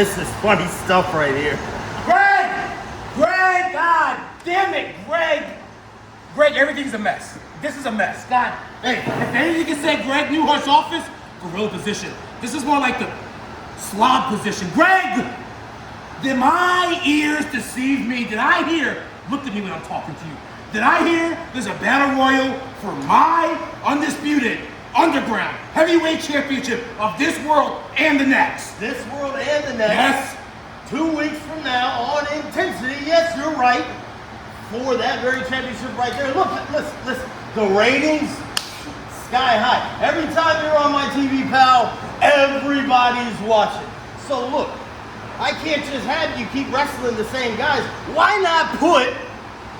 This is funny stuff right here. Greg, God damn it, Greg, everything's a mess. This is a mess. God, hey, if anything can say Greg Newhart's office, gorilla position. This is more like the slob position. Greg, did my ears deceive me? Did I hear, look at me when I'm talking to you, did I hear there's a battle royal for my undisputed underground heavyweight championship of this world and the next? This world and the next? Yes. 2 weeks from now on Intensity, yes, you're right, for that very championship right there. Look, listen, the ratings, sky high. Every time you're on my TV, pal, everybody's watching. So look, I can't just have you keep wrestling the same guys. Why not put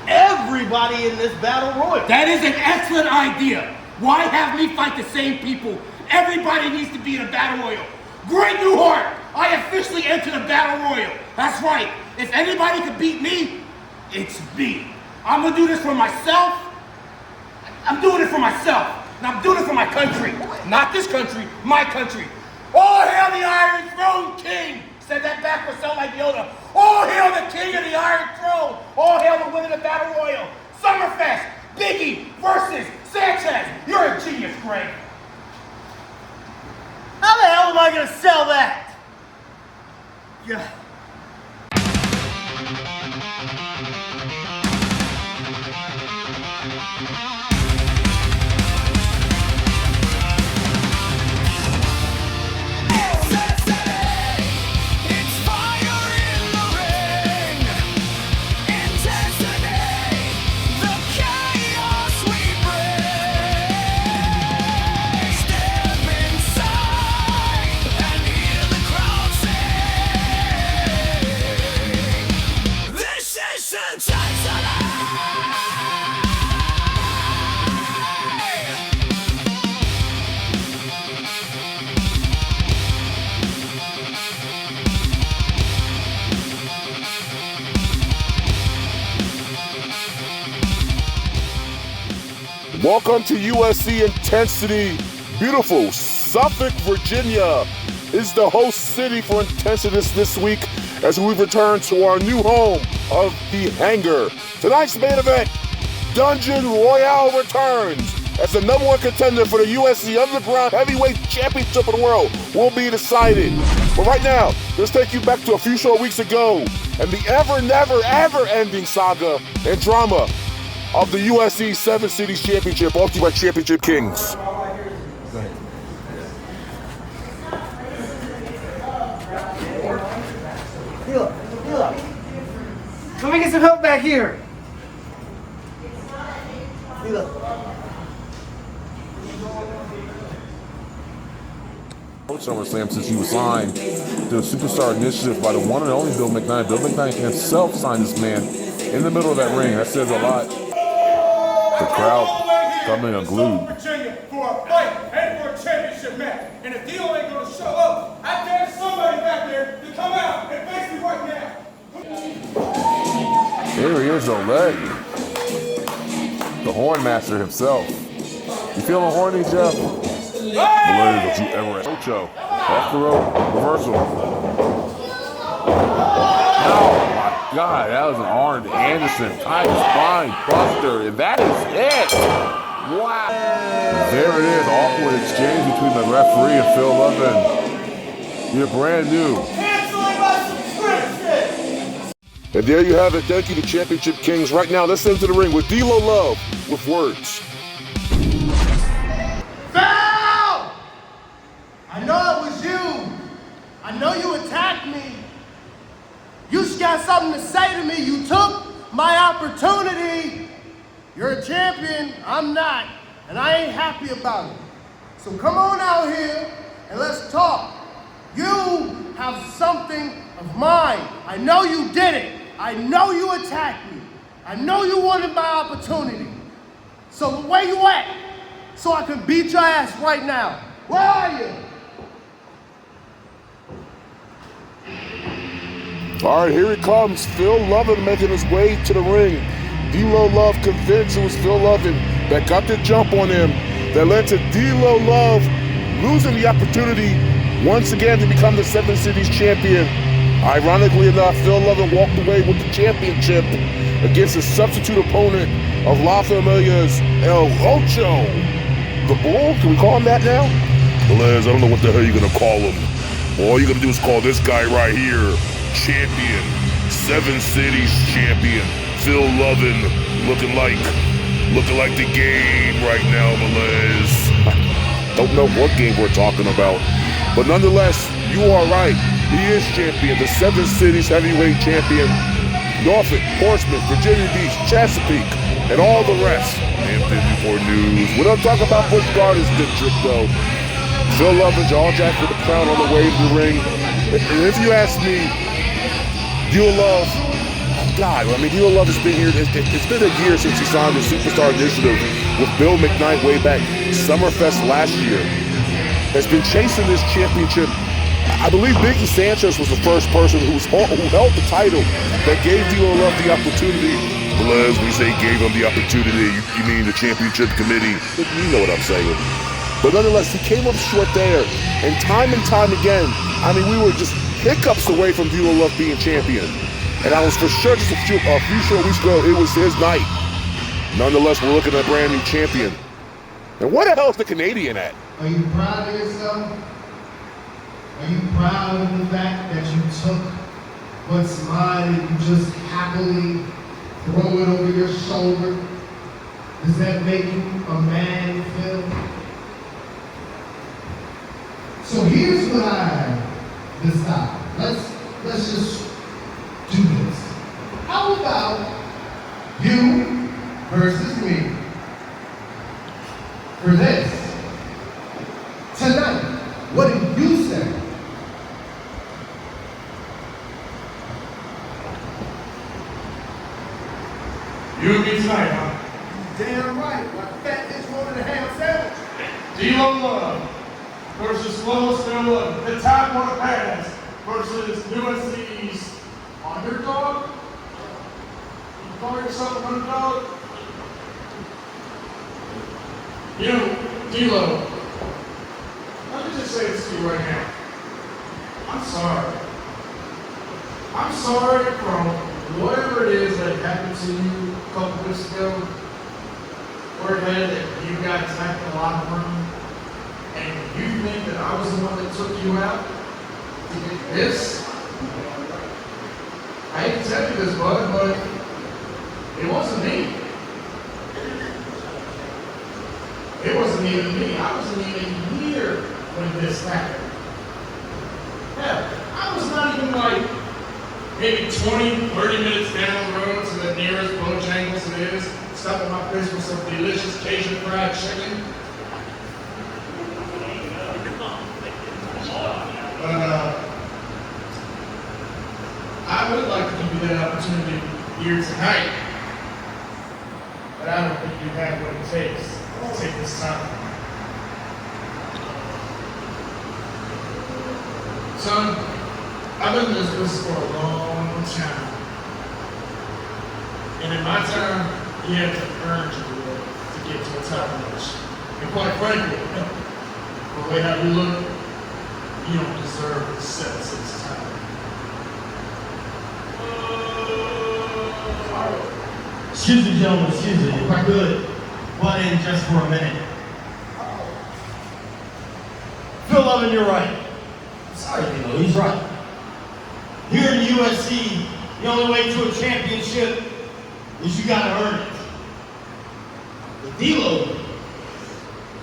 everybody in this battle royal? That is an excellent idea. Why have me fight the same people? Everybody needs to be in a battle royal. Greg Newhart, I officially entered a battle royal. That's right. If anybody could beat me, it's me. I'm gonna do this for myself. I'm doing it for myself. And I'm doing it for my country. Not this country, my country. All hail the Iron Throne King. Said that backwards, sound like Yoda. All hail the King of the Iron Throne. All hail the winner of the battle royal. Summerfest, Biggie versus Sanchez. You're a genius, Greg. How the hell am I gonna sell that? Yeah. Welcome to USC Intensity. Beautiful Suffolk, Virginia is the host city for Intensity this week as we return to our new home of the Hangar. Tonight's main event, Dungeon Royale returns as the number one contender for the USC Underground Heavyweight Championship of the World will be decided. But right now, let's take you back to a few short weeks ago and the ever ending saga and drama of the USC 7 Cities Championship, brought to you by Championship Kings. Hila, let me get some help back here. Hila. SummerSlam since he was signed to the Superstar Initiative by the one and only Bill McKnight. Bill McKnight himself signed this man in the middle of that ring. That says a lot. The crowd coming unglued. Virginia for a fight and for a championship match. And if Dio ain't gonna show up, I dare somebody back there to come out and face me right now. Here he is, Oleg. The Horn Master himself. You feeling horny, Jeff? Believe that you ever had. Ocho. Off the rope. Reversal. Oh my God, that was an Arn Anderson. Tiger Spine Buster. And that is it. Wow. There it is. Awkward exchange between the referee and Phil Luv'n. You're brand new. Canceling my subscription! And there you have it. Thank you to Championship Kings. Right now, let's into the ring with D-Lo Love with words. Foul! I know it was you. I know you attacked me. You just got something to say to me. You took my opportunity. You're a champion. I'm not. And I ain't happy about it. So come on out here and let's talk. You have something of mine. I know you did it. I know you attacked me. I know you wanted my opportunity. So where you at? So I can beat your ass right now. Where are you? All right, here he comes. Phil Luv'n making his way to the ring. D-Lo Love convinced it was Phil Luv'n that got the jump on him that led to D-Lo Love losing the opportunity once again to become the 7 Cities champion Ironically enough, Phil Luv'n walked away with the championship against his substitute opponent of La Familia's El Ocho. The Bull? Can we call him that now? Liz, I don't know what the hell you're gonna call him. All you're gonna do is call this guy right here champion. 7 Cities champion. Phil Luv'n looking like the game right now, Liz. Don't know what game we're talking about. But nonetheless, you are right. He is champion, the 7 Cities heavyweight champion. Norfolk, Portsmouth, Virginia Beach, Chesapeake, and all the rest. Hampton Newport News. We don't talk about Busch Gardens district though. Phil Luv'n, Jaw Jack with the crown on the way to the ring. And if you ask me, Deal Love, God, I mean, Deal Love has been here. It's been a year since he signed the Superstar Initiative with Bill McKnight way back Summerfest last year. Has been chasing this championship. I believe Biggie Sanchez was the first person who held the title that gave Deal Love the opportunity. Liz, when you say gave him the opportunity, you mean the championship committee. You know what I'm saying. But nonetheless, he came up short there. And time again, I mean, we were just hiccups away from Deal Love being champion. And I was for sure just a few short weeks ago, it was his night. Nonetheless, we're looking at a brand new champion. And where the hell is the Canadian at? Are you proud of yourself? Are you proud of the fact that you took what's mine and you just happily throw it over your shoulder? Does that make you a man, Phil? So here's what I decide. Let's just do this. How about you versus me for this tonight? What do you say? You and me tonight, huh? Damn right. My fat bitch wanted a ham sandwich. Deal Love versus Lois Phil Luv'n. The top one of paradise versus USC's underdog? You call yourself an underdog? You, D-Lo, let me just say this to you right now. I'm sorry. I'm sorry for whatever it is that happened to you a couple weeks ago, where it had that you got attacked in the locker room, and you think that I was the one that took you out to get this? I hate to tell you this, bud, but it wasn't me. It wasn't even me. I wasn't even here when this happened. Hell, I was not even like maybe 20, 30 minutes down the road to the nearest Bojangles it is, stopping my place with some delicious Cajun fried chicken. I would like to give you that opportunity here tonight, but I don't think you have what it takes to take this time. Son, I've been in this business for a long time. And in my time, you have to earn to get to the top notch. And quite frankly, the way how you look, you don't deserve the 7-6 title. Excuse me, gentlemen, excuse me, if I could butt in just for a minute. Phil Luv'n, you're right. Sorry, Dino, he's right. Here in the USC, the only way to a championship is you gotta earn it. But D-Lo,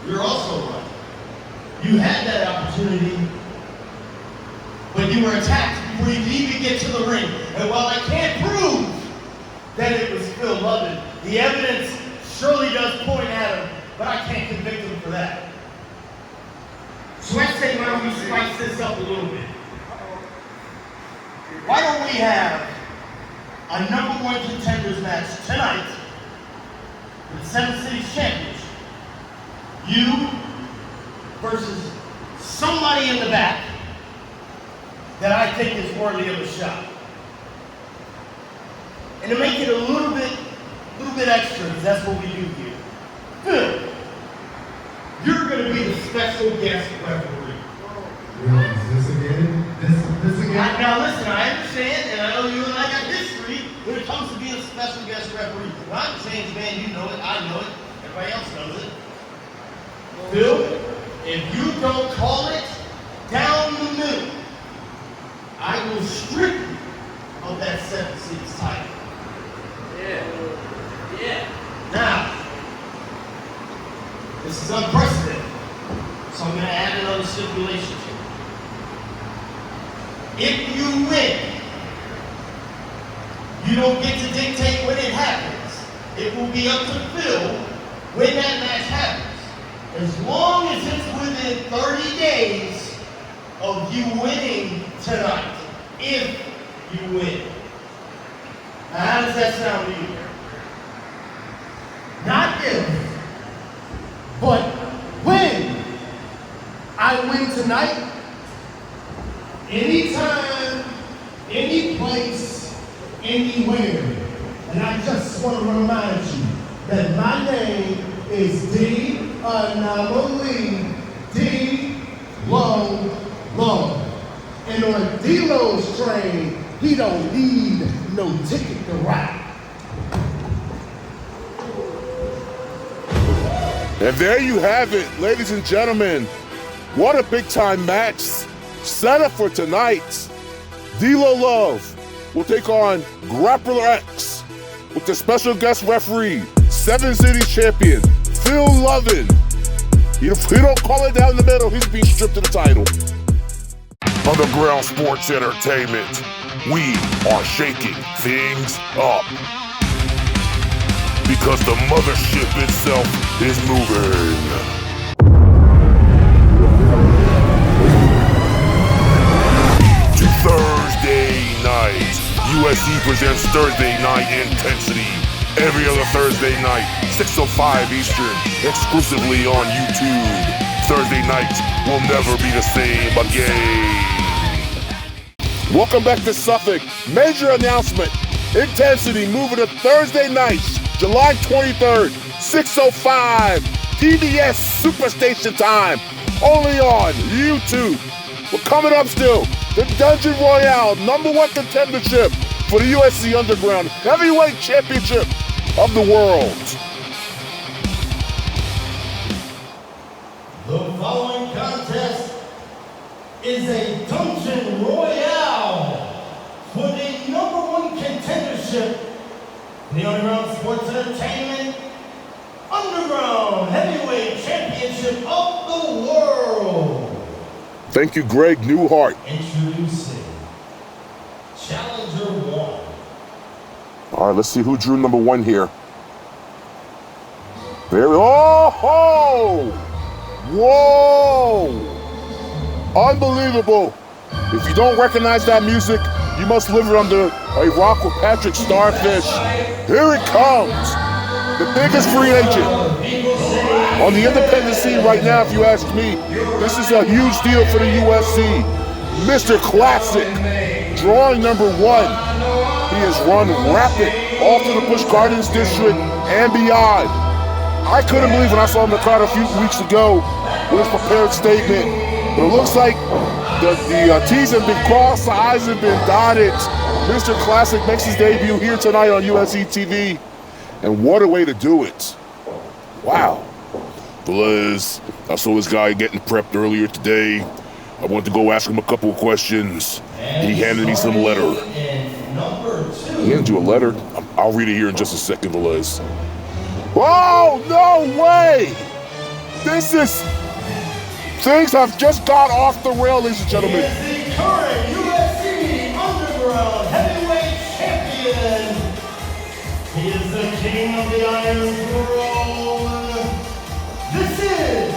you're also right. You had that opportunity, but you were attacked before you could even get to the ring. And while I can't prove that it was Phil Luv'n, the evidence surely does point at him, but I can't convict him for that. So I say, why don't we spice this up a little bit? Why don't we have a #1 contenders match tonight for the 7 Cities Championship? You versus somebody in the back that I think is worthy of a shot. And to make it a little bit extra, because that's what we do here. Phil, you're going to be the special guest referee. Really, is this again? This again? I Now listen, I understand, and I know you and I got history when it comes to being a special guest referee. I'm saying, man, you know it, I know it, everybody else knows it. Bill, if you don't call it down the middle, I will strip you of that 7 Cities title. Yeah. Now, this is unprecedented, so I'm going to add another stipulation to it. If you win, you don't get to dictate when it happens. It will be up to Phil when that match happens. As long as it's within 30 days of you winning tonight, if you win. Now, how does that sound to you? Not if, but when I win tonight, anytime, any place, anywhere. And I just want to remind you that my name is D Anomaly, D Low. And on D-Low's train, he don't need no ticket to ride. And there you have it, ladies and gentlemen. What a big time match. Set up for tonight. D-Lo Love will take on Grappler X with the special guest referee, 7 Cities champion, Phil Luv'n. If he don't call it down the middle, he's being stripped of the title. Underground Sports Entertainment. We are shaking things up. Because the mothership itself is moving. To Thursday night. USC presents Thursday Night Intensity. Every other Thursday night, 6:05 Eastern, exclusively on YouTube. Thursday nights will never be the same again. Welcome back to Suffolk. Major announcement. Intensity moving to Thursday nights, July 23rd, 6:05, TBS Superstation time, only on YouTube. We're coming up still, the Dungeon Royale #1 contendership for the USC Underground Heavyweight Championship of the world. The following contest is a Dungeon Royale for the #1 contendership in the Underground Sports Entertainment Underground Heavyweight Championship of the world. Thank you, Greg Newhart. Introducing Challenger 1. All right, let's see who drew #1 here. There we go. Oh! Whoa! Unbelievable. If you don't recognize that music, you must live under a rock with Patrick Starfish. Here it comes. The biggest free agent on the independent scene right now, if you ask me. This is a huge deal for the USC. Mr. Classic, drawing #1. He has run rapid all through the Busch Gardens district and beyond. I couldn't believe when I saw him in the crowd a few weeks ago with his prepared statement. But it looks like the T's have been crossed, the I's have been dotted. Mr. Classic makes his debut here tonight on USC TV. And what a way to do it. Wow. Velez, I saw this guy getting prepped earlier today. I wanted to go ask him a couple of questions. He handed me some letter. He handed you a letter? I'll read it here in just a second, Velez. Whoa, no way! Things have just got off the rail, ladies and gentlemen. He is the current USC Underground Heavyweight Champion. He is the king of the Iron Throne. This is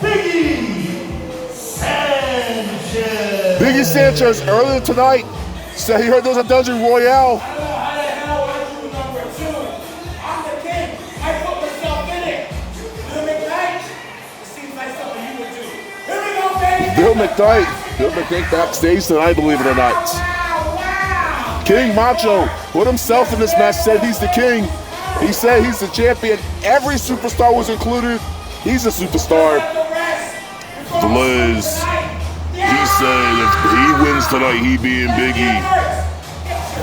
Biggie Sanchez. Biggie Sanchez earlier tonight said he heard there was a Dungeon Royale. I don't know how the hell I drew #2. I'm the king. I put myself in it. Bill McKnight, it seems like something you would do. Here we go, baby. Bill McKnight backstage tonight, believe it or not. Wow. King Macho put himself in this match, said he's the king. He said he's the champion. Every superstar was included. He's a superstar. Velez, he said if he wins tonight, he being Biggie,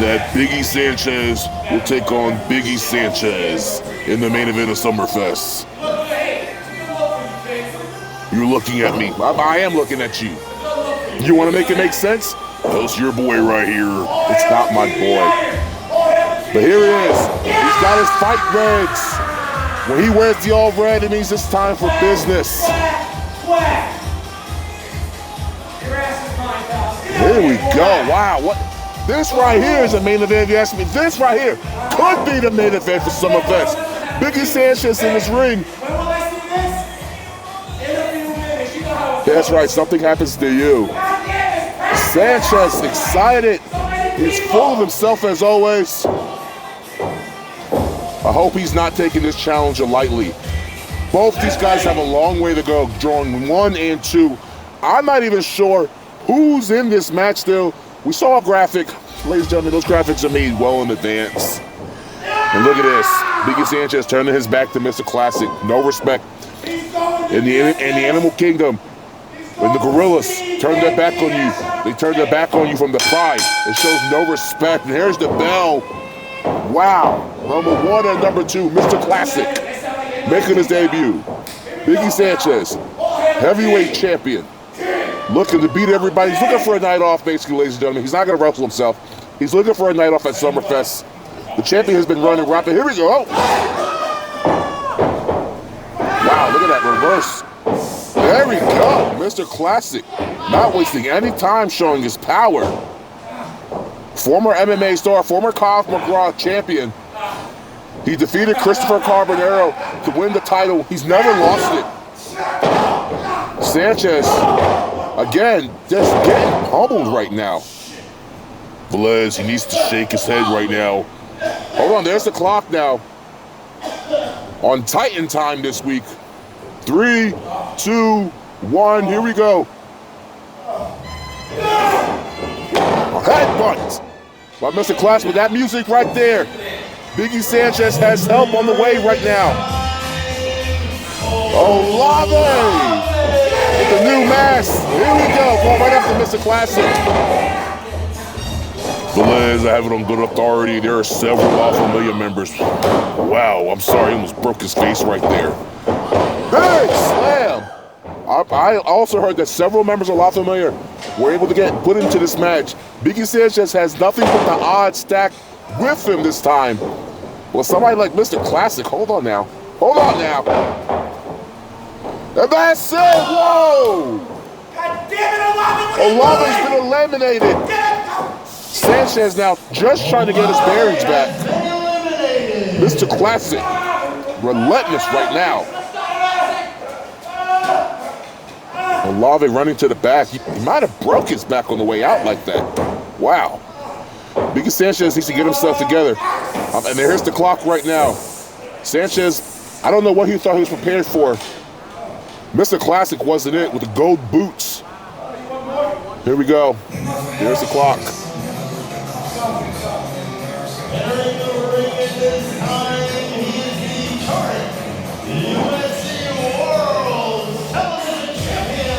that Biggie Sanchez will take on Biggie Sanchez in the main event of Summerfest. You're looking at me. I am looking at you. You want to make it make sense? That's your boy right here. It's not my boy. But here he is. He's got his fight reds. When he wears the all red, it means it's time for business. Here we go. Wow. What? This right here is a main event, if you ask me. This right here could be the main event for Summerfest. Biggie Sanchez in his ring. That's right, something happens to you. Sanchez excited. He's full of himself as always. I hope he's not taking this challenge lightly. Both these guys have a long way to go, drawing 1 and 2. I'm not even sure who's in this match still. We saw a graphic. Ladies and gentlemen, those graphics are made well in advance. And look at this. Biggie Sanchez turning his back to Mr. Classic. No respect. In the Animal Kingdom, when the gorillas turn their back on you, they turn their back on you from the pride. It shows no respect. And here's the bell. Wow. Number 1 and number 2, Mr. Classic, making his debut. Biggie Sanchez, heavyweight champion, looking to beat everybody. He's looking for a night off, basically, ladies and gentlemen. He's not going to wrestle himself. He's looking for a night off at Summerfest. The champion has been running rapid. Here we go. Wow, look at that reverse. There we go. Mr. Classic, not wasting any time showing his power. Former MMA star, former Cobb McGraw champion. He defeated Christopher Carbonero to win the title. He's never lost it. Sanchez, again, just getting pummeled right now. Velez, he needs to shake his head right now. Hold on, there's the clock now. On Titan time this week. 3, 2, 1, here we go. A headbutt by Mr. Class with that music right there. Biggie Sanchez has help on the way right now. Oh, Luv'n with the new mask. Here we go, going right after Mr. Classic. Velez, I have it on good authority. There are several La Familia members. Wow, I'm sorry, I almost broke his face right there. Big slam! I also heard that several members of La Familia were able to get put into this match. Biggie Sanchez has nothing but the odds stacked with him this time. Well, somebody like Mr. Classic, hold on now. Hold on now. And that's it! Whoa! God damn it, Luv'n's been eliminated. Sanchez now just trying to get his bearings back. Mr. Classic, relentless right now. Olave running to the back. He might have broke his back on the way out like that. Wow. Biggie Sanchez needs to get himself together. And here's the clock right now. Sanchez, I don't know what he thought he was prepared for. Mr. Classic wasn't it with the gold boots. Here we go. Here's the clock. Entering the ring at this time, he is the current USA World Television Champion,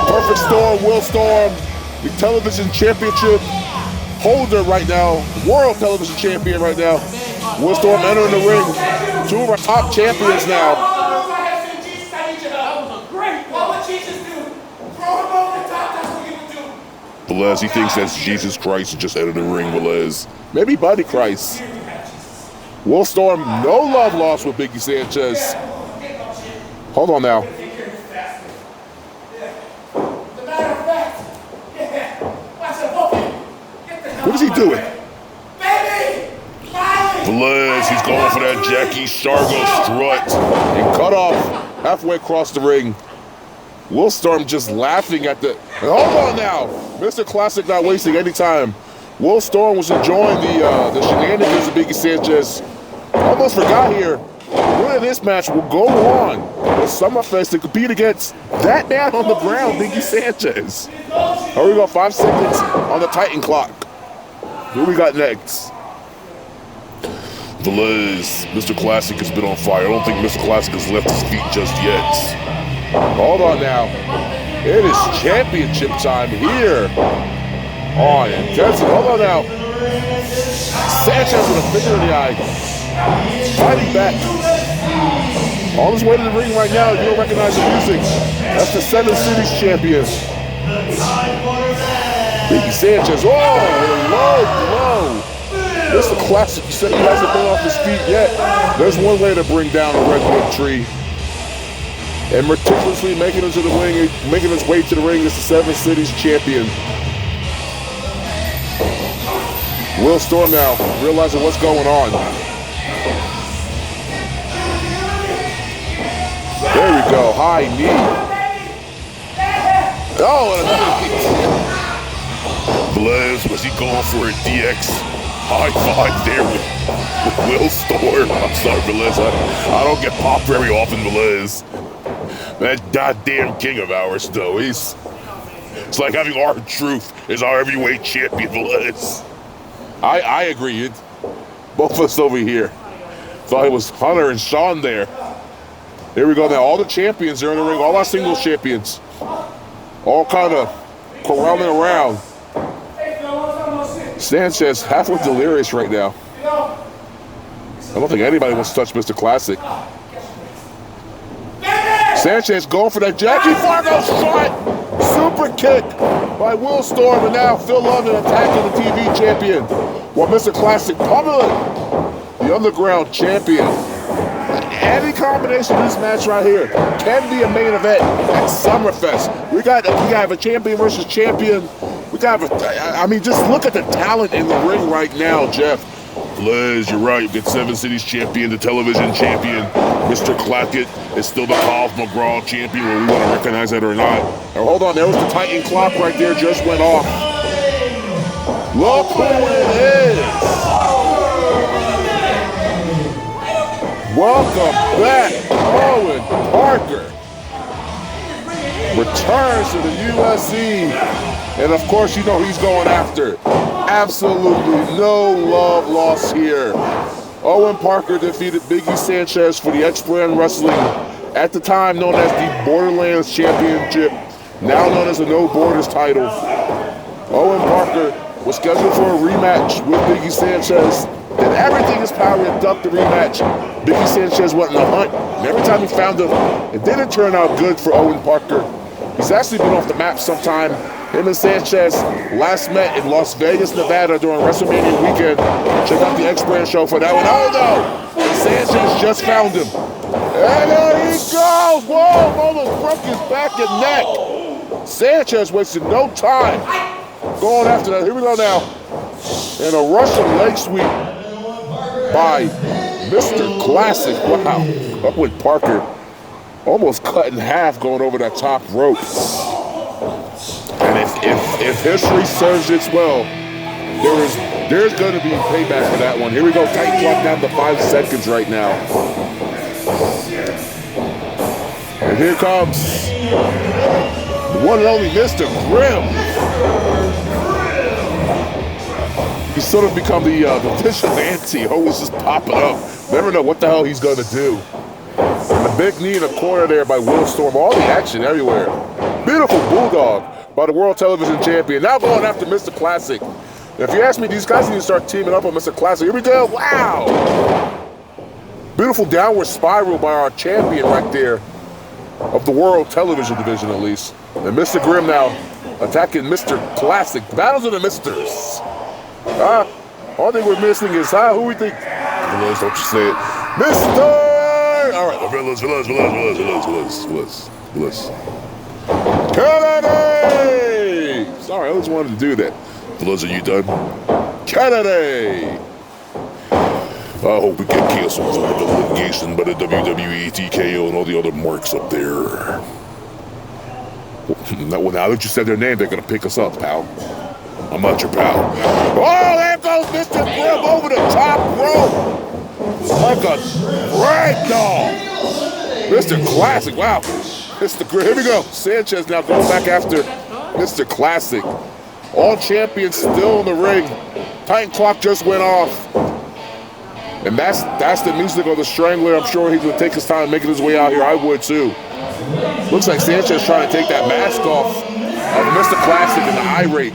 Perfect Storm, Will Storm, the television championship holder right now, world television champion right now. Will Storm entering the ring. 2 of our top champions now. Velez, he thinks that's Jesus Christ just entered the ring, Velez. Maybe Buddy Christ. Will Storm, no love lost with Biggie Sanchez. Hold on now. What is he doing? Velez, he's going for that Jackie Shargo strut and cut off halfway across the ring. Will Storm just laughing at the... And hold on now. Mr. Classic not wasting any time. Will Storm was enjoying the shenanigans of Biggie Sanchez. Almost forgot here. The winner of this match will go on at Summerfest to compete against that man on the ground, Biggie Sanchez. Here we go, 5 seconds on the Titan clock. Who we got next? Velez, Mr. Classic has been on fire. I don't think Mr. Classic has left his feet just yet. Hold on now. It is championship time here on Intensity. Hold on now. Sanchez with a finger in the eye. Fighting back. On his way to the ring right now, you don't recognize the music. That's the Seven Cities champion. Biggie Sanchez. Oh, low blow. Mr. Classic, you said he hasn't been off his feet yet. There's one way to bring down a redwood tree. And meticulously making it to the ring, making his way to the ring is the Seven Cities champion. Will Storm now, realizing what's going on. There we go, high knee. Oh, and another knee. Velez, was he going for a DX high five there with Will Storm? I'm sorry, Velez, I don't get popped very often, Velez. That goddamn king of ours, though, it's like having R-Truth as our heavyweight champion, Velez. I agree. Both of us over here thought it was Hunter and Sean there. Here we go now. All the champions are in the ring. All our singles champions. All kind of corralling around. Sanchez halfway delirious right now. I don't think anybody wants to touch Mr. Classic. Sanchez going for that Jackie Fargo shot. Super kick by Will Storm, and now Phil Luv'n attacking the TV champion. While Mr. Classic pummeling the Underground champion. Any combination of this match right here can be a main event at Summerfest. We got a champion versus champion. I mean, just look at the talent in the ring right now, Jeff. Liz, you're right. You get Seven Cities champion, the television champion. Mr. Clackett is still the Golf McGraw champion, whether we want to recognize that or not. Now, hold on, there was the Titan clock right there, just went off. Look who it is. Welcome back, Owen Parker. Returns to the UFC. And of course, you know he's going after. Absolutely no love lost here. Owen Parker defeated Biggie Sanchez for the X-Brand Wrestling, at the time known as the Borderlands Championship, now known as the No Borders title. Owen Parker was scheduled for a rematch with Biggie Sanchez. Did everything in his power to duck the rematch. Biggie Sanchez went in the hunt, and every time he found him, it didn't turn out good for Owen Parker. He's actually been off the map sometime. Him and Sanchez last met in Las Vegas, Nevada during WrestleMania weekend. Check out the X-Brand show for that one. Oh no! Sanchez just found him. And there he goes! Whoa! Almost broke his back and neck. Sanchez wasted no time going after that. Here we go now. And a Russian leg sweep by Mr. Classic. Wow. Owen Parker almost cut in half going over that top rope. And if history serves its well, there's going to be payback for that one. Here we go. Tight clock down to 5 seconds right now. And here comes the one and only Mr. Grimm. He's sort of become the vigilante, always just popping up. Never know what the hell he's going to do. And the big knee in the corner there by Will Storm. All the action everywhere. Beautiful bulldog by the World Television Champion. Now going after Mr. Classic. If you ask me, these guys need to start teaming up on Mr. Classic. Here we go. Wow. Beautiful downward spiral by our champion right there. Of the World Television Division, at least. And Mr. Grimm now attacking Mr. Classic. Battles of the Misters. All thing we're missing is, who we think? Velez, don't you say it. Mr. All right, Velez. Kennedy! Sorry, I always wanted to do that. Velez, are you done? Kennedy! I hope we get canceled for the litigation by the WWE, TKO, and all the other marks up there. Well, now that you said their name, they're going to pick us up, pal. I'm not your pal. Oh, there goes Mr. Grimm over the top rope. Like a ragdoll. Mr. Classic, wow. Mr. Grimm, here we go. Sanchez now going back after Mr. Classic. All champions still in the ring. Titan clock just went off. And that's the music of the Strangler. I'm sure he would take his time making his way out here. I would too. Looks like Sanchez trying to take that mask off of Mr. Classic and the irate.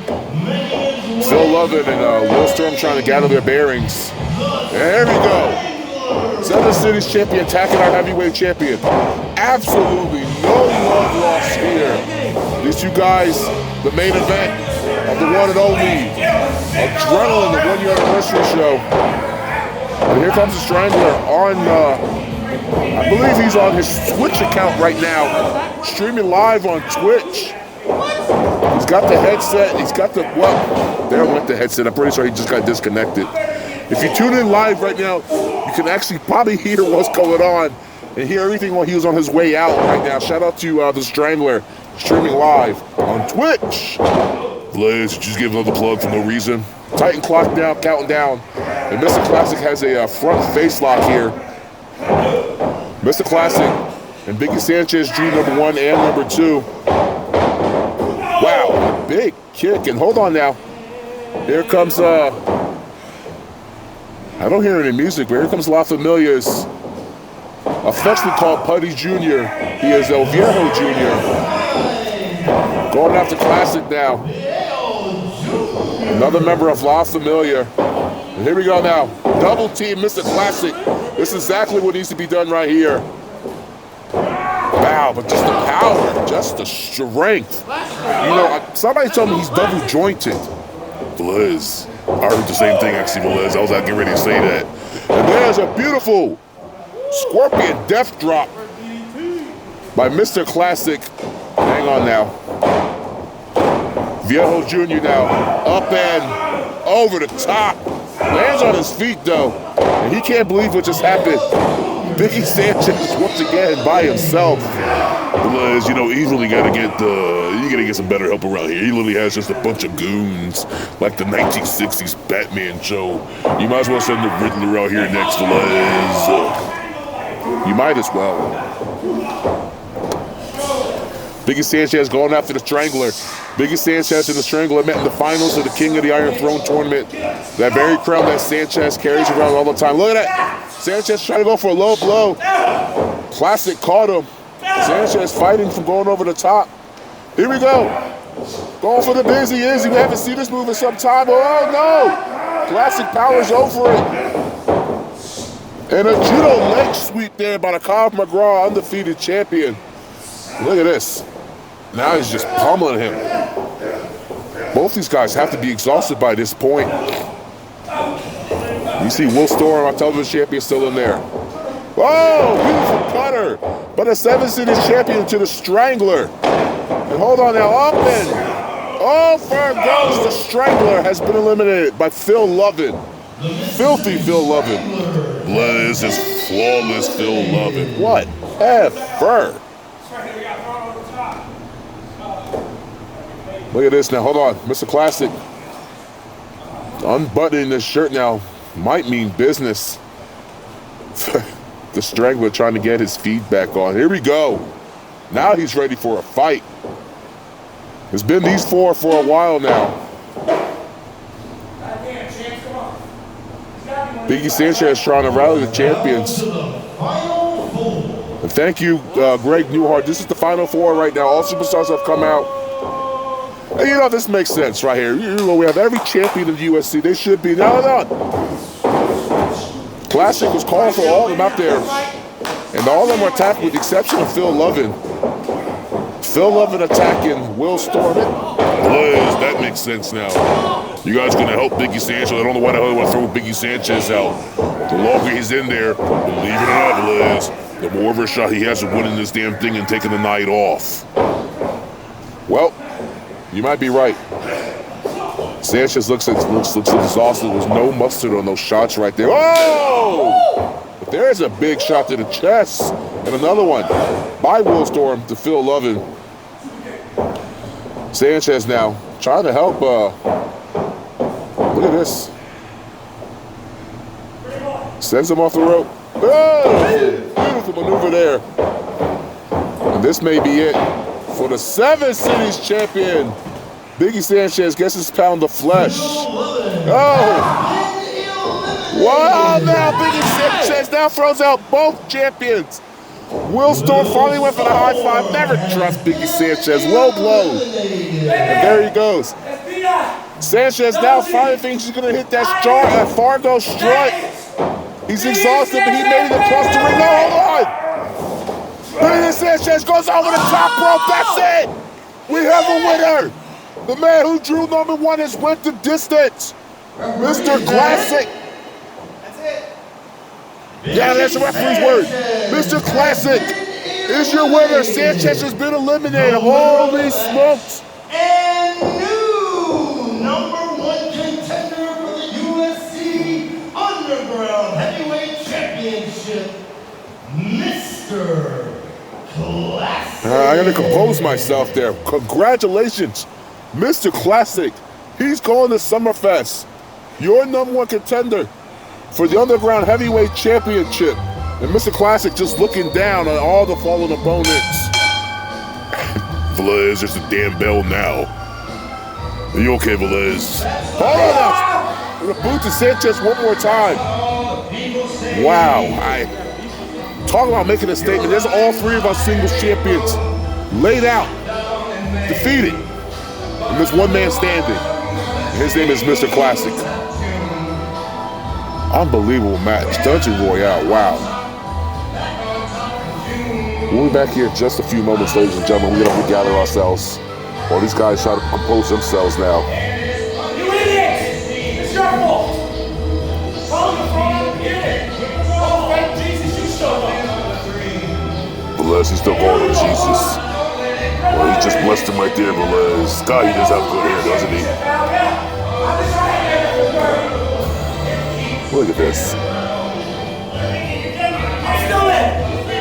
Phil Luv'n and Will Storm trying to gather their bearings. And there we go. Seven Cities champion attacking our heavyweight champion. Absolutely no love lost here. These two guys, the main event of the one and only Adrenaline, the 1 year anniversary show. And here comes the Strangler on, I believe he's on his Twitch account right now, streaming live on Twitch. He's got the headset, he's got the, well, there went the headset. I'm pretty sure he just got disconnected. If you tune in live right now, you can actually probably hear what's going on and hear everything while he was on his way out right now. Shout out to the Strangler, streaming live on Twitch. Blaze, just give another plug for no reason. Titan clock down, counting down. And Mr. Classic has a front face lock here. Mr. Classic and Biggie Sanchez, G number 1 and number 2. Wow, a big kick. And hold on now. Here comes, I don't hear any music, but here comes La Familia's, affectionately called Putty Jr. He is El Viejo Jr. Going after Classic now. Another member of La Familia. And here we go now. Double team Mr. Classic. This is exactly what needs to be done right here. Wow, but just the power, just the strength. You know, somebody told me he's double jointed. Blizz. I heard the same thing, actually, Blizz. I was out getting ready to say that. And there's a beautiful Scorpion death drop by Mr. Classic. Hang on now. Viejo Jr. now, up and over the top. Lands on his feet though, and he can't believe what just happened. Biggie Sanchez once again by himself. Liz, you know, he's really gotta get some better help around here. He literally has just a bunch of goons, like the 1960s Batman show. You might as well send the Riddler out here next to Liz. You might as well. Biggie Sanchez going after the Strangler. Biggie Sanchez and the Strangler met in the finals of the King of the Iron Throne tournament. That very crown that Sanchez carries around all the time. Look at that. Sanchez trying to go for a low blow. Classic caught him. Sanchez fighting from going over the top. Here we go. Going for the busy Izzy. We haven't seen this move in some time. Oh no. Classic powers over it. And a judo leg sweep there by the Cobb McGraw, undefeated champion. Look at this. Now he's just pummeling him. Both these guys have to be exhausted by this point. You see Will Storm, our television champion, still in there. Oh, beautiful cutter. But a 7 Cities champion to the Strangler. And hold on now, up and over goes the Strangler. Has been eliminated by Phil Luv'n. Filthy Phil Luv'n. This is flawless Phil Luv'n. Whatever. Look at this now, hold on. Mr. Classic unbuttoning this shirt now might mean business. The Strangler trying to get his feet back on. Here we go. Now he's ready for a fight. It's been these four for a while now. Biggie Sanchez trying to rally the champions. And thank you, Greg Newhart. This is the final four right now. All superstars have come out. And you know, this makes sense right here. You know, we have every champion in the UFC. They should be. No. Classic was calling for all of them out there. And all of them were attacked with the exception of Phil Luv'n. Phil Luv'n attacking Will Storm. Blaze, that makes sense now. You guys gonna help Biggie Sanchez. I don't know why the hell they want to throw Biggie Sanchez out. The longer he's in there, believe it or not, Blaze, the more of a shot he has of winning this damn thing and taking the night off. Well, you might be right. Sanchez looks exhausted. There's no mustard on those shots right there. Oh! But there's a big shot to the chest. And another one by Will Storm to Phil Luv'n. Sanchez now trying to help. Look at this. Sends him off the rope. Oh! Beautiful maneuver there. And this may be it for the 7 Cities champion. Biggie Sanchez gets his pound of flesh. Oh! Wow, now Biggie Sanchez now throws out both champions. Will Storm finally went for the high five. Never trust Biggie Sanchez. Low blow. And there he goes. Sanchez now finally thinks he's going to hit that Fargo strut. He's exhausted, but he made it across the ring. No, hold on. Biggie Sanchez goes over the top rope. That's it. We have a winner. The man who drew number 1 has went the distance. Mr. Classic. Yeah, that's the referee's word. Mr. Classic is your winner. Sanchez has been eliminated. Holy smokes. And new number 1 contender for the UFC Underground Heavyweight Championship, Mr. Classic. I gotta compose myself there. Congratulations, Mr. Classic. He's going to Summerfest. Your number 1 contender for the Underground Heavyweight Championship. And Mr. Classic just looking down on all the fallen opponents. Velez, there's a damn bell now. Are you okay, Velez? Hold on now. We're gonna boot to Sanchez one more time. Wow. Talk about making a statement. There's all 3 of our singles champions laid out, defeated. And there's one man standing. His name is Mr. Classic. Unbelievable match. Dungeon Royale. Wow. We'll be back here in just a few moments, ladies and gentlemen. We're going to regather ourselves. All these guys try to compose themselves now. You idiots! It's your fault! Tell them to throw out the beginning! Oh, thank Jesus you showed up! Velez, he's still calling him Jesus. Well, he just blessed him right there, Velez. God, he does have good hair, doesn't he? Look at this. I'm still in!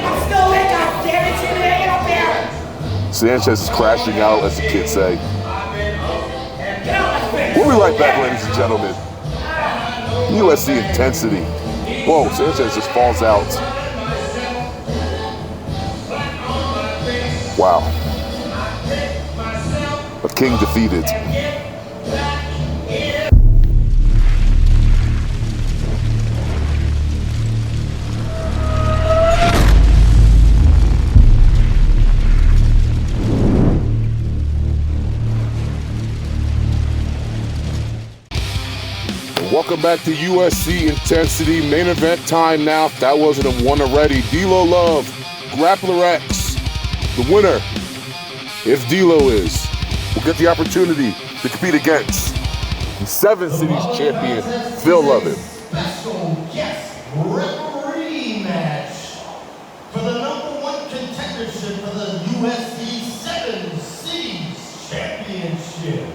I'm still in, goddammit! You hanging up there! Sanchez is crashing out, as the kids say. We'll be right back, ladies and gentlemen. USC intensity. Whoa, Sanchez just falls out. Wow. A king defeated. Welcome back to USC Intensity. Main event time now. If that wasn't a one already. D'Lo Love, Grappler X. The winner, if D'Lo is, will get the opportunity to compete against the 7 Cities champion, Phil Luv'n. Special guest referee match for the number 1 contendership for the UFC 7 Cities Championship.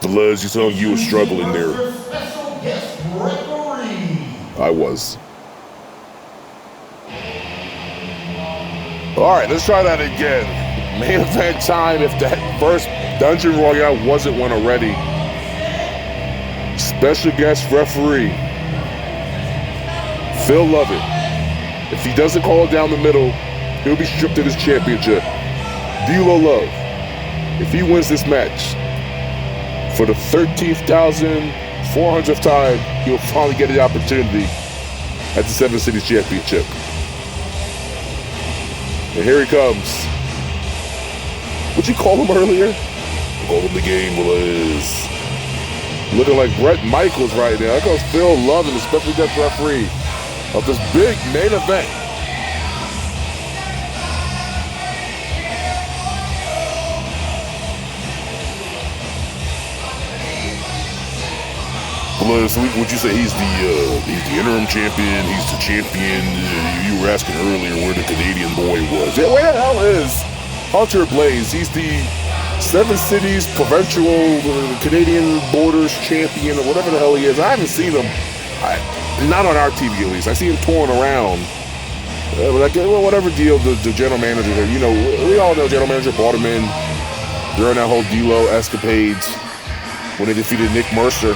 Velez, you sound you were struggling there. Special guest referee. I was. All right, let's try that again. Main event time, if that first Dungeon Royale wasn't one already. Special guest referee, Phil Luv'n. If he doesn't call it down the middle, he'll be stripped of his championship. D'Lo Love, if he wins this match, for the 13,400th time, he'll finally get the opportunity at the 7 Cities Championship. And here he comes. What'd you call him earlier? I called him the game, Liz. Looking like Bret Michaels right now. That goes Phil Luv'n, the special guest referee of this big main event. Liz, would you say he's the interim champion? He's the champion. You were asking earlier where the Canadian boy was. Yeah, where the hell is Hunter Blaze? He's the 7 Cities provincial Canadian borders champion or whatever the hell he is. I haven't seen him. Not on our TV at least. I see him touring around. Whatever deal the general manager there. You know, we all know general manager brought him in during that whole D'Lo escapades when they defeated Nick Mercer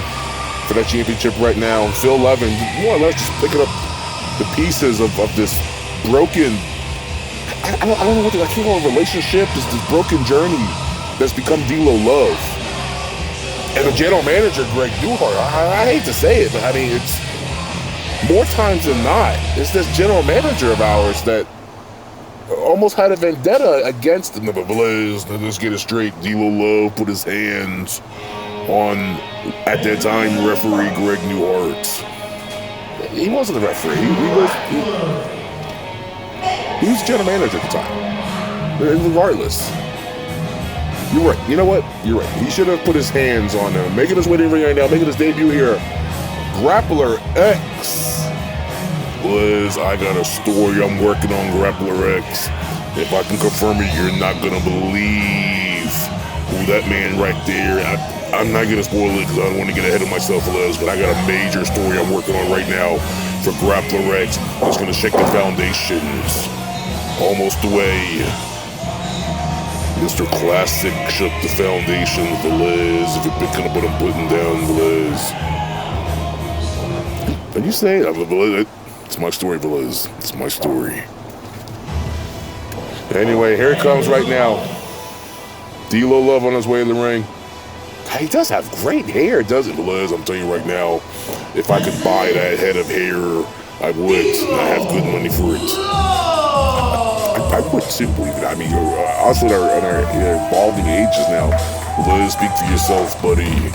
for that championship right now. Phil Luv'n, more or less just picking up the pieces of this broken, I don't know what I can't call a relationship, this broken journey that's become D'Lo Love. And the general manager, Greg Newhart, I hate to say it, but I mean, it's more times than not, it's this general manager of ours that almost had a vendetta against him. Let's get it straight. D'Lo Love put his hands on, at that time, referee Greg Newhart. He wasn't the referee. He was general manager at the time. Regardless. You're right. You know what? You're right. He should have put his hands on him. Making his way to the ring right now, making his debut here. Grappler X. Liz, I got a story I'm working on, Grappler X. If I can confirm it, you're not gonna believe who that man right there. I'm not gonna spoil it because I don't want to get ahead of myself, Liz, but I got a major story I'm working on right now for Grappler X. It's gonna shake the foundations. Almost away. Mr. Classic shook the foundations, Liz. If you're picking up what I'm putting down, Liz. Are you saying it's my story, Liz? It's my story. Anyway, here it comes right now. D'Lo Love on his way to the ring. He does have great hair, doesn't he, Liz? I'm telling you right now, if I could buy that head of hair, I would. And I have good money for it. I would too, believe it. I mean, also in our balding ages now. Liz, speak for yourself, buddy.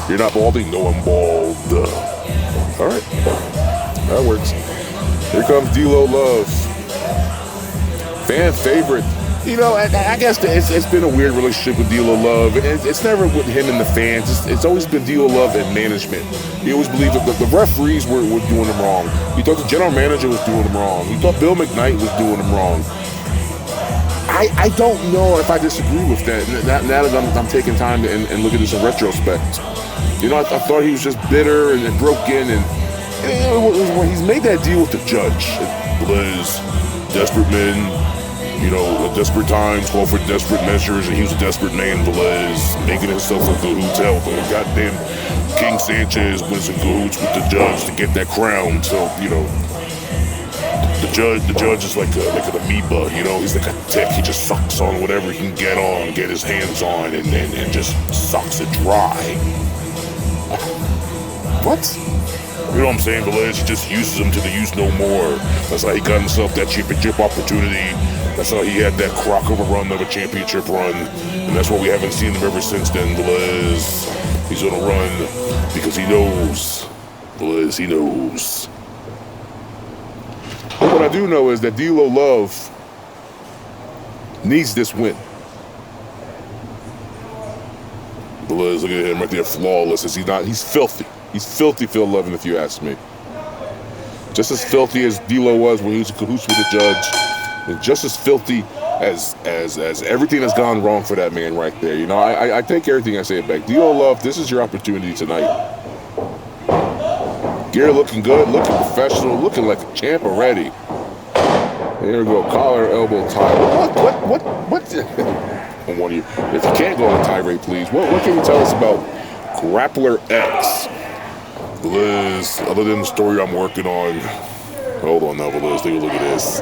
You're not balding? No, I'm bald. All right, that works. Here comes D'Lo Love. Fan favorite. You know, I guess it's been a weird relationship with D'Lo Love. It's never with him and the fans. It's always been D'Lo Love and management. He always believed that the referees were doing him wrong. He thought the general manager was doing him wrong. He thought Bill McKnight was doing him wrong. I don't know if I disagree with that. Now that I'm taking time and look at this in retrospect. You know, I thought he was just bitter and broken, and when he's made that deal with the judge. Liz, desperate men, you know, desperate times call for desperate measures, and he was a desperate man, Velez, making himself a cahoots hell. But goddamn, King Sanchez went some cahoots with the judge to get that crown. So, you know, the judge is like an amoeba, you know. He's like a tick. He just sucks on whatever he can get his hands on, and just sucks it dry. What? You know what I'm saying, Velez? He just uses them to the use no more. That's how he got himself that championship opportunity. That's how he had that crossover run of a championship run. And that's why we haven't seen him ever since then, Velez. He's gonna run because he knows. Velez, he knows. But what I do know is that D'Lo Love needs this win. Velez, look at him right there, flawless. He's filthy. He's filthy, Phil Levin, if you ask me. Just as filthy as D'Lo was when he was in cahoots with the judge, and just as filthy as everything that's gone wrong for that man right there. You know, I take everything I say back. D'Lo Love, this is your opportunity tonight. Gear looking good, looking professional, looking like a champ already. There we go, collar, elbow, tie. What? I want you. If you can't go on a tirade, please. What can you tell us about Grappler X? Velez, other than the story I'm working on. Hold on now, Velez, take a look at this.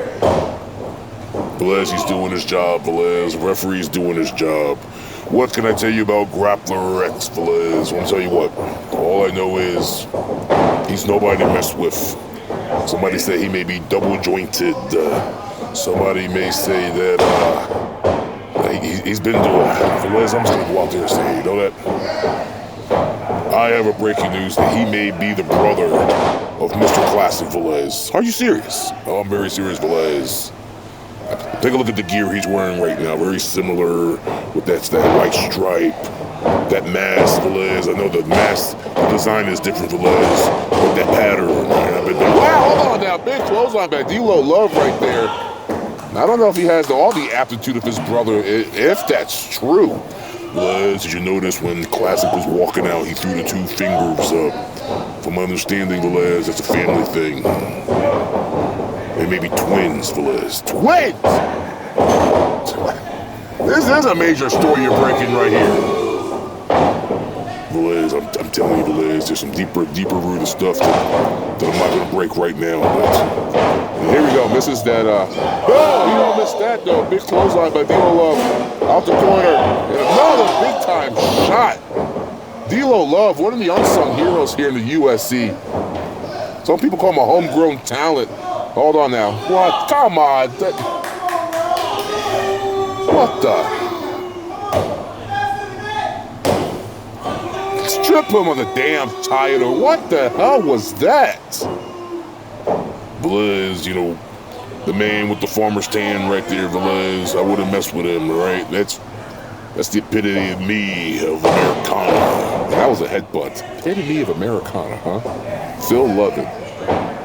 Velez, he's doing his job, Velez. Referee's doing his job. What can I tell you about Grappler X, Velez? I want to tell you what. All I know is he's nobody to mess with. Somebody say he may be double jointed. Somebody may say that he's been doing it. Velez, I'm just going to go out there and say, you know that? I have a breaking news that he may be the brother of Mr. Classic, Velez. Are you serious? Oh, I'm very serious, Velez. Take a look at the gear he's wearing right now. Very similar with that white stripe, that mask, Velez. I know the mask, the design is different, Velez, but that pattern. Wow, hold on now. Big clothesline back. D'Lo Love right there. I don't know if he has all the aptitude of his brother, if that's true. Velez, did you notice when Classic was walking out, he threw the two fingers up? From my understanding, Velez, that's a family thing. They may be twins, Velez. Twins! This is a major story you're breaking right here. Velez, I'm telling you, Velez, there's some deeper rooted stuff that I'm not gonna break right now, but here we go, misses that, oh, you don't miss that though, big clothesline by D'Lo Love, out the corner, and another big time shot. D'Lo Love, one of the unsung heroes here in the USC. Some people call him a homegrown talent. Hold on now. What? Come on. What the? Strip him of the damn title. What the hell was that? Blizz, you know, the man with the farmer's tan right there, Blizz. I wouldn't mess with him, right? That's the epitome of me, of Americana. That was a headbutt. Epitome of Americana, huh? Phil Luv'n.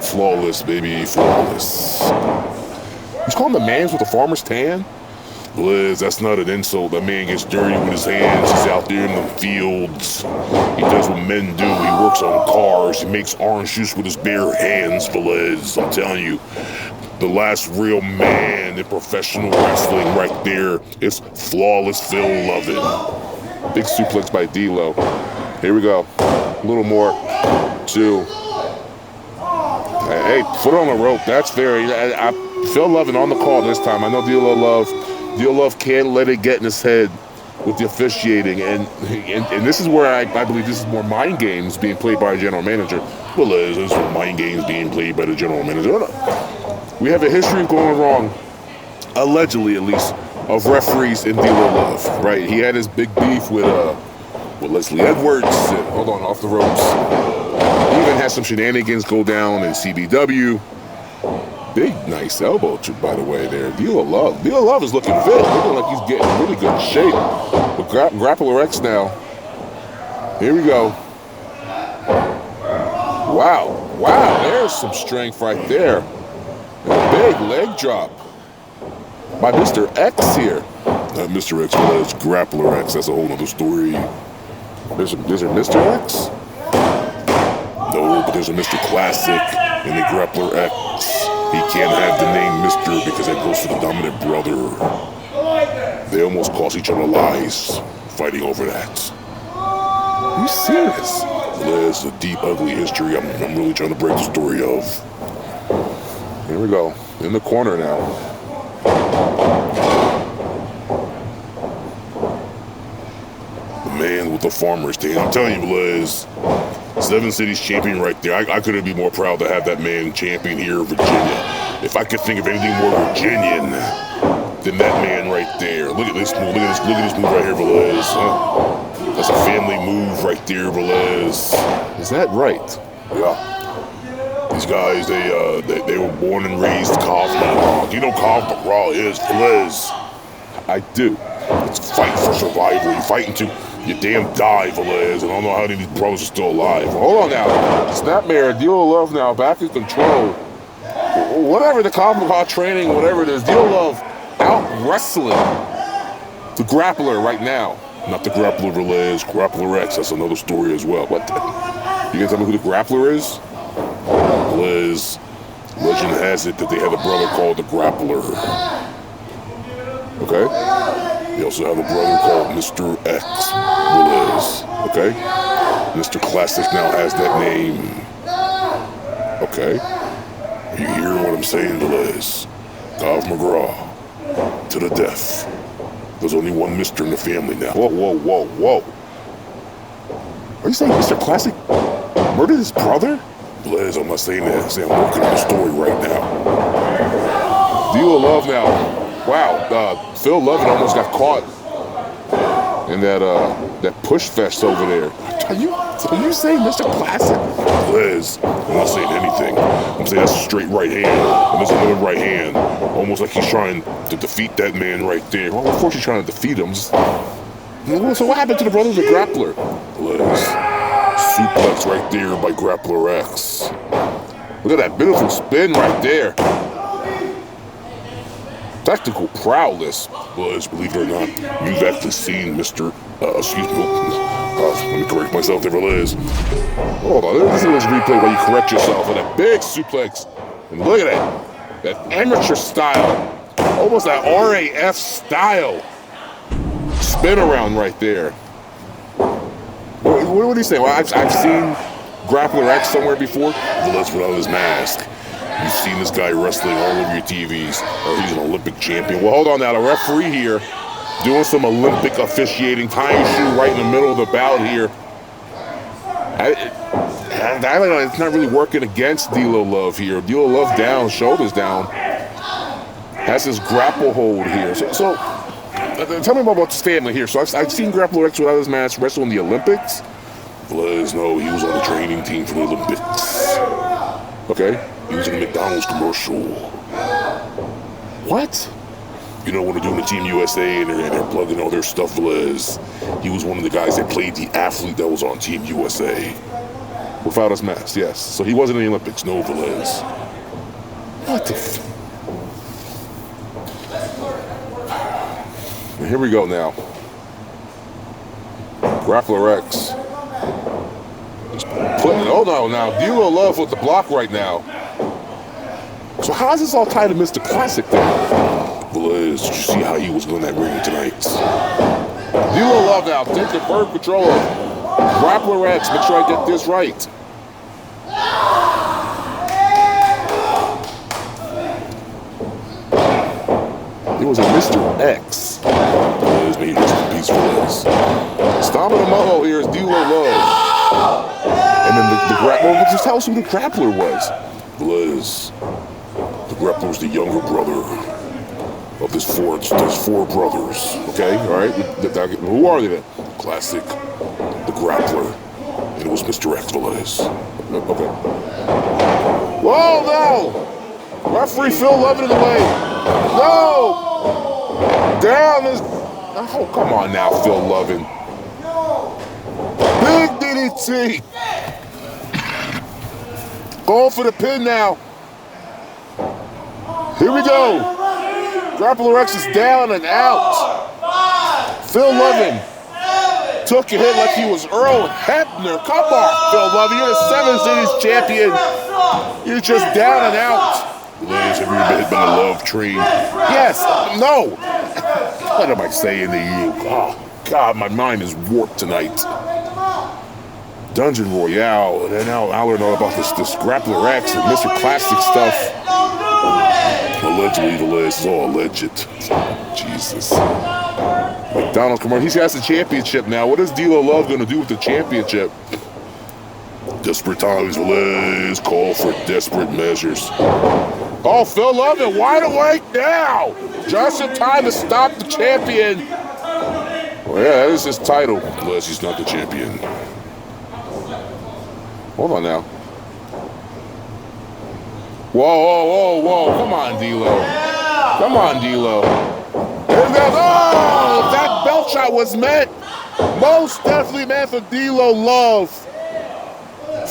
Flawless, baby, flawless. He's calling the man with the farmer's tan? Blizz, that's not an insult. That man gets dirty with his hands. He's out there in the fields. He does what men do. He works on cars. He makes orange juice with his bare hands, Blizz. I'm telling you, the last real man in professional wrestling right there is flawless Phil Luv'n. Big suplex by D'Lo. Here we go. A little more. 2. Hey, foot on the rope. That's fair. Phil Luv'n on the call this time. I know D'Lo Love can't let it get in his head with the officiating, and this is where I believe this is more mind games being played by a general manager. Well, this is mind games being played by the general manager. We have a history of going wrong, allegedly at least, of referees in D'Lo Love, right? He had his big beef with Leslie Edwards. Hold on, off the ropes. He even had some shenanigans go down in CBW. Big, nice elbow, by the way, there. D'Lo Love is looking fit. Looking like he's getting in really good shape. But Grappler X now. Here we go. Wow. There's some strength right there. And a big leg drop by Mr. X here. Mr. X was Grappler X. That's a whole other story. There's a Mr. X? No, but there's a Mr. Classic and the Grappler X. He can't have the name Mr. because that goes to the dominant brother. They almost cost each other lives fighting over that. Are you serious? There's a deep, ugly history I'm really trying to break the story of. Here we go. In the corner now. The man with the farmer's tan. I'm telling you, Blizz. 7 Cities champion right there. I couldn't be more proud to have that man champion here in Virginia. If I could think of anything more Virginian than that man right there. Look at this move. Look at this move right here, Blizz. Huh? That's a family move right there, Blizz. Is that right? Yeah. These guys, they were born and raised Carve McGraw. Do you know Carve McGraw is, Blizz? I do. It's a fight for survival. You're fighting to your damn die, Blizz. I don't know how many of these brothers are still alive. Hold on now. Snapmare, D'Lo Love now, back in control. Whatever the Carve McGraw training, whatever it is, D'Lo Love out wrestling the Grappler right now. Not the Grappler, Blizz. Grappler X, that's another story as well. What the? You gonna tell me who the Grappler is? Blizz. Legend has it that they had a brother called the Grappler. Okay? They also have a brother called Mr. X. Blizz. Okay? Mr. Classic now has that name. Okay? You hear what I'm saying, Blizz? Carve McGraw. To the death. There's only one Mr. in the family now. Whoa. Are you saying Mr. Classic murdered his brother? Blizz, I'm not saying that. I'm saying I'm working on the story right now. D'Lo Love now. Wow, Phil Luv'n almost got caught in that push fest over there. Are you saying Mr. Classic? Blizz, I'm not saying anything. I'm saying that's a straight right hand, and there's another right hand. Almost like he's trying to defeat that man right there. Well, of course he's trying to defeat him. So what happened to the brothers of Grappler? Blizz. Suplex right there by Grappler X. Look at that beautiful spin right there. Tactical prowess, Blizz, believe it or not. You've actually seen Mr. Let me correct myself there, Blizz. Hold on, this is a replay where you correct yourself with a big suplex. And look at that. That amateur style. Almost that RAF style. Spin around right there. What do you say? Well, I've seen Grappler X somewhere before. Blizz without his mask. You've seen this guy wrestling all over your TVs. Oh, he's an Olympic champion. Well, hold on now. The referee here doing some Olympic officiating. Tying shoe right in the middle of the bout here. It's not really working against D'Lo Love here. D'Lo Love down, shoulders down. Has his grapple hold here. So tell me about this family here. So I've seen Grappler X without his mask wrestle in the Olympics. Velez, no, he was on the training team for the Olympics. Okay? He was in a McDonald's commercial. What? You know, when they're doing the Team USA and they're plugging all their stuff, Velez, he was one of the guys that played the athlete that was on Team USA. Without his mask, yes. So he wasn't in the Olympics, no, Velez. What the Here we go now. Grappler X. Just putting it, oh no, now D'Lo Love with the block right now. So how's this all tied to Mr. Classic then? Velez, did you see how he was doing that ring tonight? D'Lo Love now, taking firm control of Grappler X. Make sure I get this right. It was a Mr. X. Velez, may he rest in peace, Velez. Stomping the moho here is D'Lo Love. And then the grappler, just tell us who the grappler was. Velez. The grappler was the younger brother of there's four brothers. Okay, all right. Who are they then? Classic, the grappler, and it was Mr. X, Velez. Okay. Whoa, no! Referee Phil Luv'n in the way. No! Down is. Oh, come on now, Phil Luv'n. Big DDT. Going for the pin now. Here we go. Grappler X is down and out. Phil Luv'n took a hit like he was Earl Hebner. Come on, Phil Luv'n. You're the 7 Cities champion. You're just down and out. Velez, have you been hit by the love train? Yes. No. What am I saying to you? Oh, God, my mind is warped tonight. Dungeon Royale, and now I learned all about this Grappler X and Mr. Classic stuff. Allegedly, Velez is all alleged. Jesus. McDonald's commercial. He has the championship now. What is D'Lo Love going to do with the championship? Desperate times, Velez. Call for desperate measures. Oh, Phil Luv'n wide awake now. Just in time to stop the champion. Well, yeah, that is his title. Velez, he's not the champion. Hold on now. Whoa. Come on, D'Lo. Come on, D'Lo. Here we go. Oh, that belt shot was meant. Most definitely meant for D'Lo Love.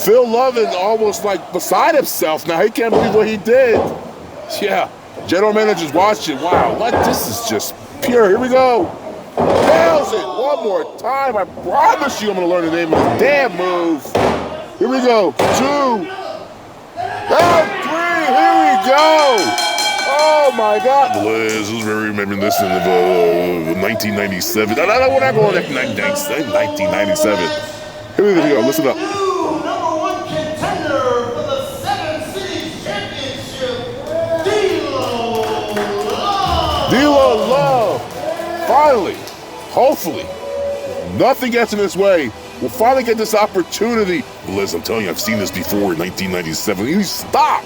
Phil Luv'n almost like beside himself now. He can't believe what he did. Yeah. General manager's watching. Wow, what? This is just pure. Here we go. Nails it. One more time. I promise you I'm going to learn the name of the damn move. Here we go. 2. And 3. Here we go. Oh my God. Velez is very reminiscent of 1997. No, we're not going to 1997. Here we go. Listen up. Number 1 contender for the 7 Cities Championship, D'Lo Love. D'Lo Love. Finally, hopefully, nothing gets in his way. We'll finally get this opportunity. Liz, I'm telling you, I've seen this before in 1997. You stop!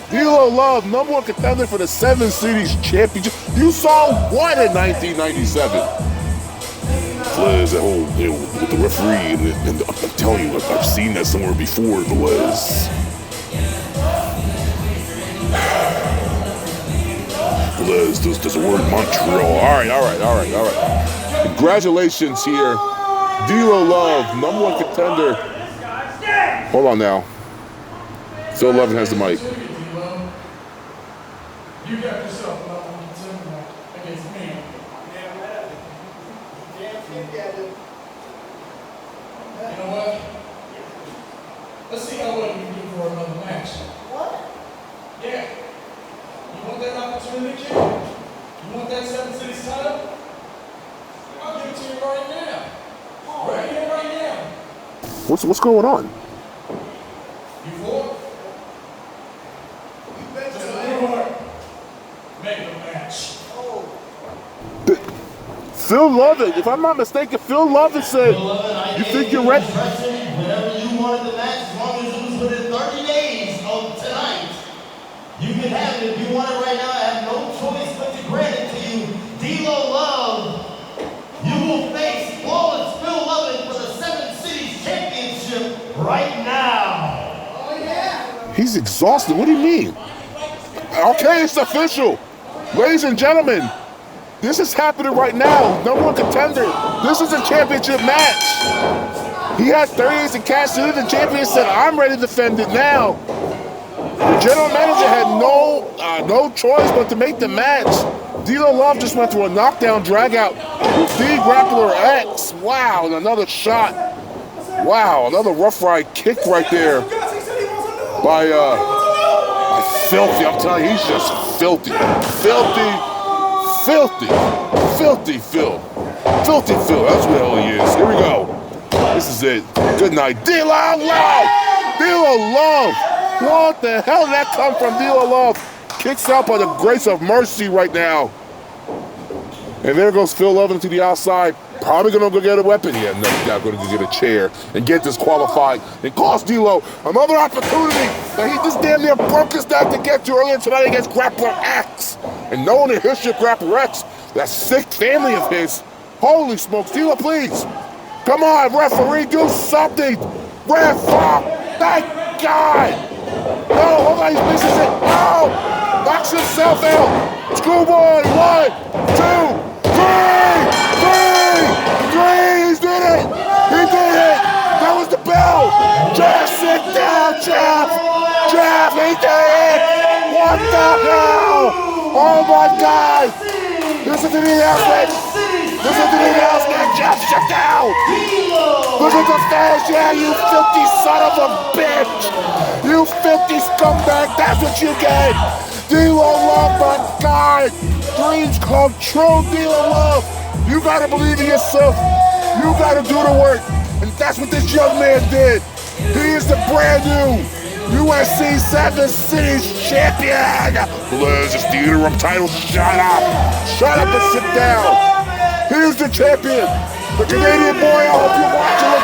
D'Lo Love, number 1 contender for the 7 Cities Championship. You saw what in 1997? Liz, that whole, with the referee, and I'm telling you, I've seen that somewhere before, Liz. Liz, there's a word Montreal. All right. Congratulations here. D'Lo Love, number 1 contender. Hold on now. Phil Luv'n has the mic. You got yourself number 1 contender against me. You know what? Let's see how well you can do for another match. What? Yeah. You want that opportunity, kid? You want that 7 Cities title? I'll give it to you right now. Right here, right now. What's going on? You for it? Just a little more. Make the match. Phil Phil Luv'n, if I'm not mistaken, Phil Luv'n said, you think you're ready? Whenever you wanted the match, as long as it was within 30 days of tonight, you can have it. If you want it right now, I have no choice but to grant it to you. D-Lo Love, you will face flawless Phil Luv'n for the 7 Cities Championship right now. Oh, yeah. He's exhausted. What do you mean? Okay, it's official. Ladies and gentlemen, this is happening right now. #1 contender. This is a championship match. He had 30 days to cash in. The champion said, I'm ready to defend it now. The general manager had no choice but to make the match. D-Lo Love just went through a knockdown dragout with the Grappler X. Wow, and another shot. Wow, another Rough Ride kick right there by Filthy. I'm telling you, he's just filthy. Filthy Phil. Filthy Phil. That's what the hell he is. Here we go. This is it. Good night. D-Lo Love! D-Lo Love! What the hell did that come from? D-Lo Love kicks out by the grace of mercy right now. And there goes Phil Luv'n to the outside. Probably gonna go get a weapon. Yeah, no, he's not gonna go get a chair and get disqualified and cost D-Lo another opportunity that he just damn near broke his neck to get to earlier tonight against Grappler X. And no one in history of Grappler X, that sick family of his. Holy smokes, D-Lo, please. Come on, referee, do something. Ref, thank God. No, hold on, he misses it. No, knocks himself out. Schoolboy, 1, 2, 3. He did it! He did it! That was the bell! Jeff, sit down, Jeff! Jeff, he did it! What the hell? Oh my God! Listen to the announcement! Listen to the announcement! Jeff, sit down! Look at the fans! Yeah, you filthy son of a bitch! You filthy scumbag! That's what you get! D-Lo Love, my God! Dreams come true, D-Lo Love! You gotta believe in yourself. You gotta do the work. And that's what this young man did. He is the brand new USC 7 Cities champion. Liz, it's the interim title. Shut up. Shut up and sit down. Here's the champion. The Canadian boy, I hope you're watching him.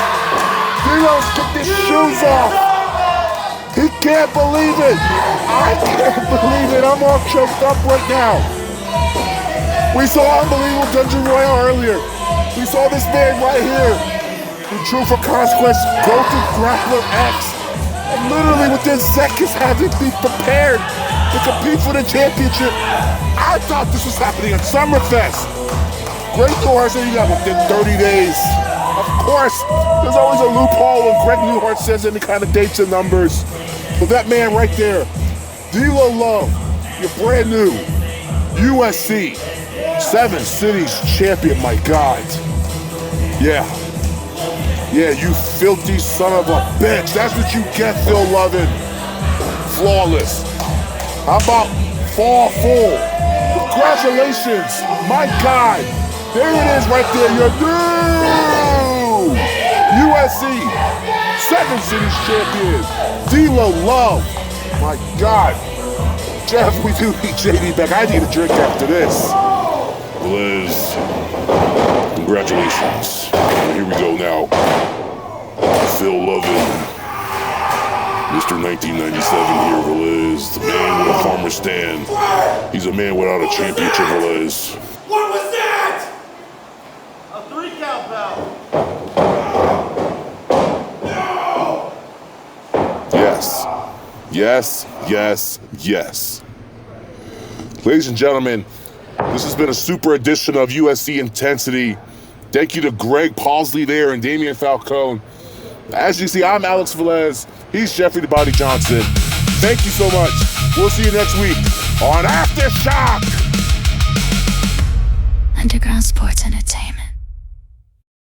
D-Lo's took his shoes off. He can't believe it. I can't believe it. I'm all choked up right now. We saw unbelievable Dungeon Royale earlier. We saw this man right here, the Truth or Consequence, go through Grappler X, and literally within seconds have it be prepared to compete for the championship. I thought this was happening at Summerfest. Greg Newhart said he got within 30 days. Of course, there's always a loophole when Greg Newhart says any kind of dates and numbers. But that man right there, D-Lo Love, you're brand new, USC 7 Cities champion, my God. Yeah, you filthy son of a bitch. That's what you get, Phil Luv'n. Flawless. How about fall full? Congratulations, my God. There it is right there, your new USC 7 Cities champion, D-Lo Love. My God. Jeff, we do need JD back. I need a drink after this. Liz, congratulations. Here we go now. Phil Luv'n, Mr. 1997 here for Liz. The man with a farmer's stand. He's a man without a championship for Liz. What was that? A 3 count, pal. Yes. Ladies and gentlemen, this has been a super edition of USC Intensity. Thank you to Greg Pausley there and Damian Falcone. As you see, I'm Alex Velez. He's Jeffrey the Body Johnson. Thank you so much. We'll see you next week on Aftershock. Underground Sports Entertainment.